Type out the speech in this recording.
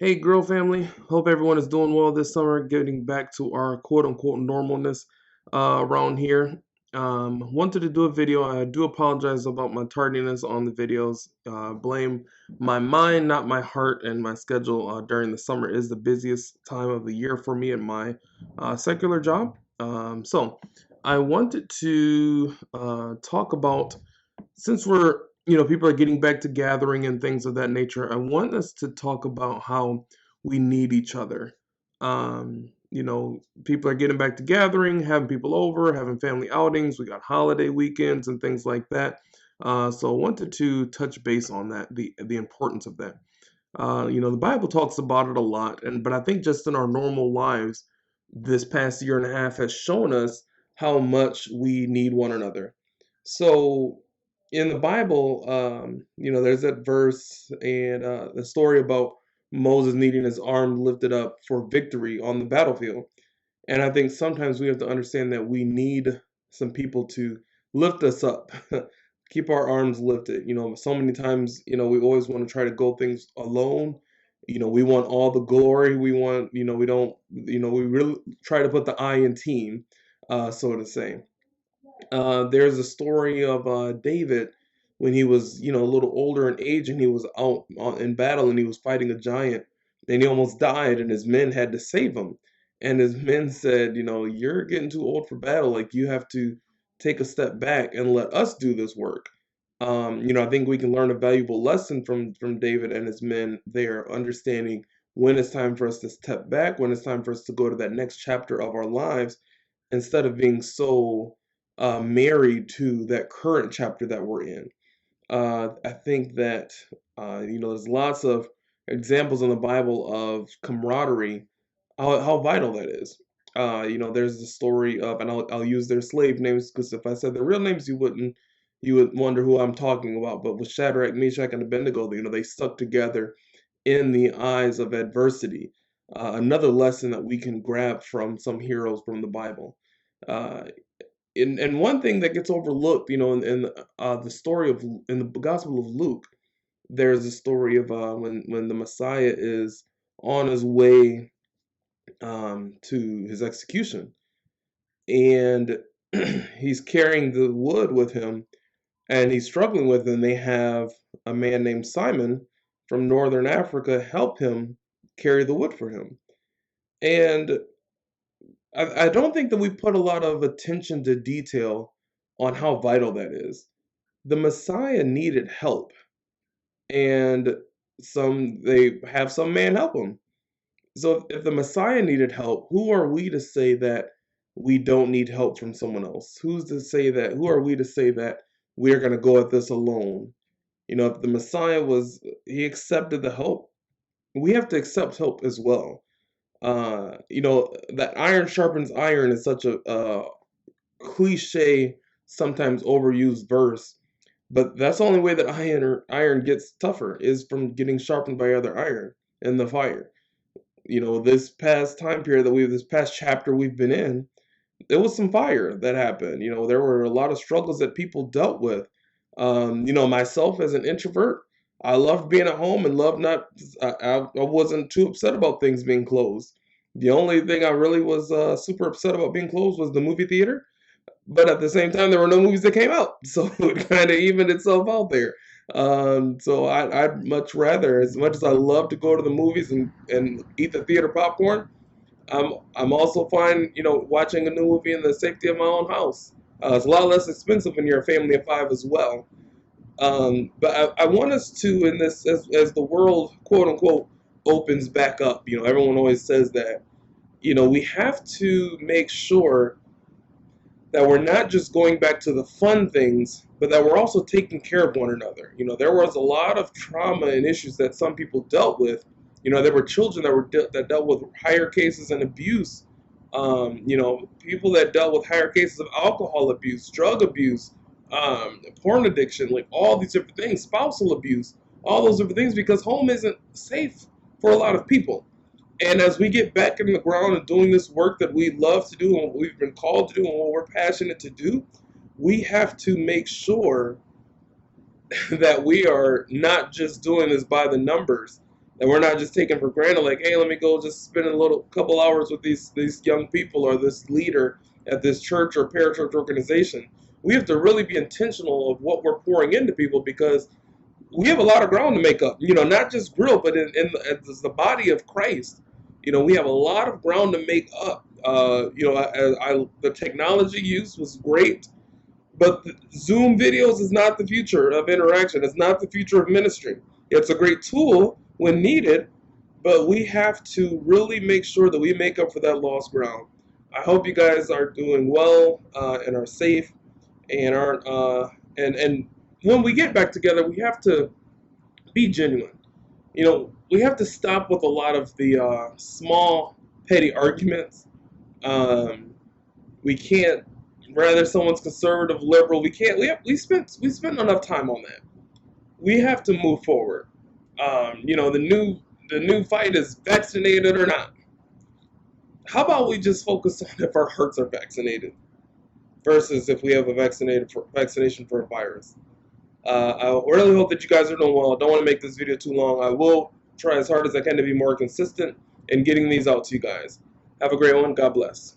Hey, GRIL family. Hope everyone is doing well this summer, getting back to our quote unquote normalness around here. Wanted to do a video. I do apologize about my tardiness on the videos. Blame my mind, not my heart, and my schedule during the summer is the busiest time of the year for me at my secular job. So I wanted to talk about since people are getting back to gathering and things of that nature, I want us to talk about how we need each other. People are getting back to gathering, having people over, having family outings. We got holiday weekends and things like that. So I wanted to touch base on that, the importance of that. The Bible talks about it a lot, but I think just in our normal lives, this past year and a half has shown us how much we need one another. So in the Bible, there's that verse and the story about Moses needing his arm lifted up for victory on the battlefield. And I think sometimes we have to understand that we need some people to lift us up, keep our arms lifted. So many times, we always want to try to go things alone. We want all the glory. We want, we don't, we really try to put the I in team, so to say. There's a story of David when he was, a little older in age, and he was out in battle and he was fighting a giant, and he almost died, and his men had to save him. And his men said, you're getting too old for battle. Like, you have to take a step back and let us do this work. I think we can learn a valuable lesson from David and his men there, understanding when it's time for us to step back, when it's time for us to go to that next chapter of our lives, instead of being so married to that current chapter that we're in. I think that there's lots of examples in the Bible of camaraderie, how vital that is. There's the story of, and I'll use their slave names because if I said their real names, you would wonder who I'm talking about. But with Shadrach, Meshach, and Abednego, they stuck together in the eyes of adversity. Another lesson that we can grab from some heroes from the Bible. Uh, and one thing that gets overlooked, in the story of in the Gospel of Luke, there's a story of when the Messiah is on his way to his execution, and he's carrying the wood with him, and he's struggling with it. And they have a man named Simon from northern Africa help him carry the wood for him, and I don't think that we put a lot of attention to detail on how vital that is. The Messiah needed help, and they have some man help him. So if the Messiah needed help, who are we to say that we don't need help from someone else? Who are we to say that we're going to go at this alone? If the Messiah he accepted the help, we have to accept help as well. That iron sharpens iron is such a cliche, sometimes overused verse, but that's the only way that iron gets tougher is from getting sharpened by other iron in the fire. This past time period this past chapter we've been in, there was some fire that happened. There were a lot of struggles that people dealt with. Myself as an introvert, I loved being at home and loved not. I wasn't too upset about things being closed. The only thing I really was super upset about being closed was the movie theater. But at the same time, there were no movies that came out, so it kind of evened itself out there. So I'd much rather, as much as I love to go to the movies and eat the theater popcorn, I'm also fine, watching a new movie in the safety of my own house. It's a lot less expensive when you're a family of five as well. But I want us to, in this, as the world, quote unquote, opens back up, everyone always says that, we have to make sure that we're not just going back to the fun things, but that we're also taking care of one another. There was a lot of trauma and issues that some people dealt with. There were children that dealt with higher cases and abuse. People that dealt with higher cases of alcohol abuse, drug abuse, porn addiction, like all these different things, spousal abuse, all those different things, because home isn't safe for a lot of people. And as we get back in the ground and doing this work that we love to do and what we've been called to do and what we're passionate to do, we have to make sure that we are not just doing this by the numbers. That we're not just taking for granted, like, hey, let me go just spend a little couple hours with these young people or this leader at this church or parachurch organization. We have to really be intentional of what we're pouring into people, because we have a lot of ground to make up. Not just GRIL, but as the body of Christ. We have a lot of ground to make up. The technology use was great, but Zoom videos is not the future of interaction. It's not the future of ministry. It's a great tool when needed, but we have to really make sure that we make up for that lost ground. I hope you guys are doing well and are safe and aren't. And when we get back together, we have to be genuine. We have to stop with a lot of the small, petty arguments. Um, we can't, rather someone's conservative, liberal. We can't. We spent enough time on that. We have to move forward. The new fight is vaccinated or not. How about we just focus on if our hearts are vaccinated versus if we have a vaccination for a virus? I really hope that you guys are doing well. I don't want to make this video too long. I will try as hard as I can to be more consistent in getting these out to you guys. Have a great one. God bless.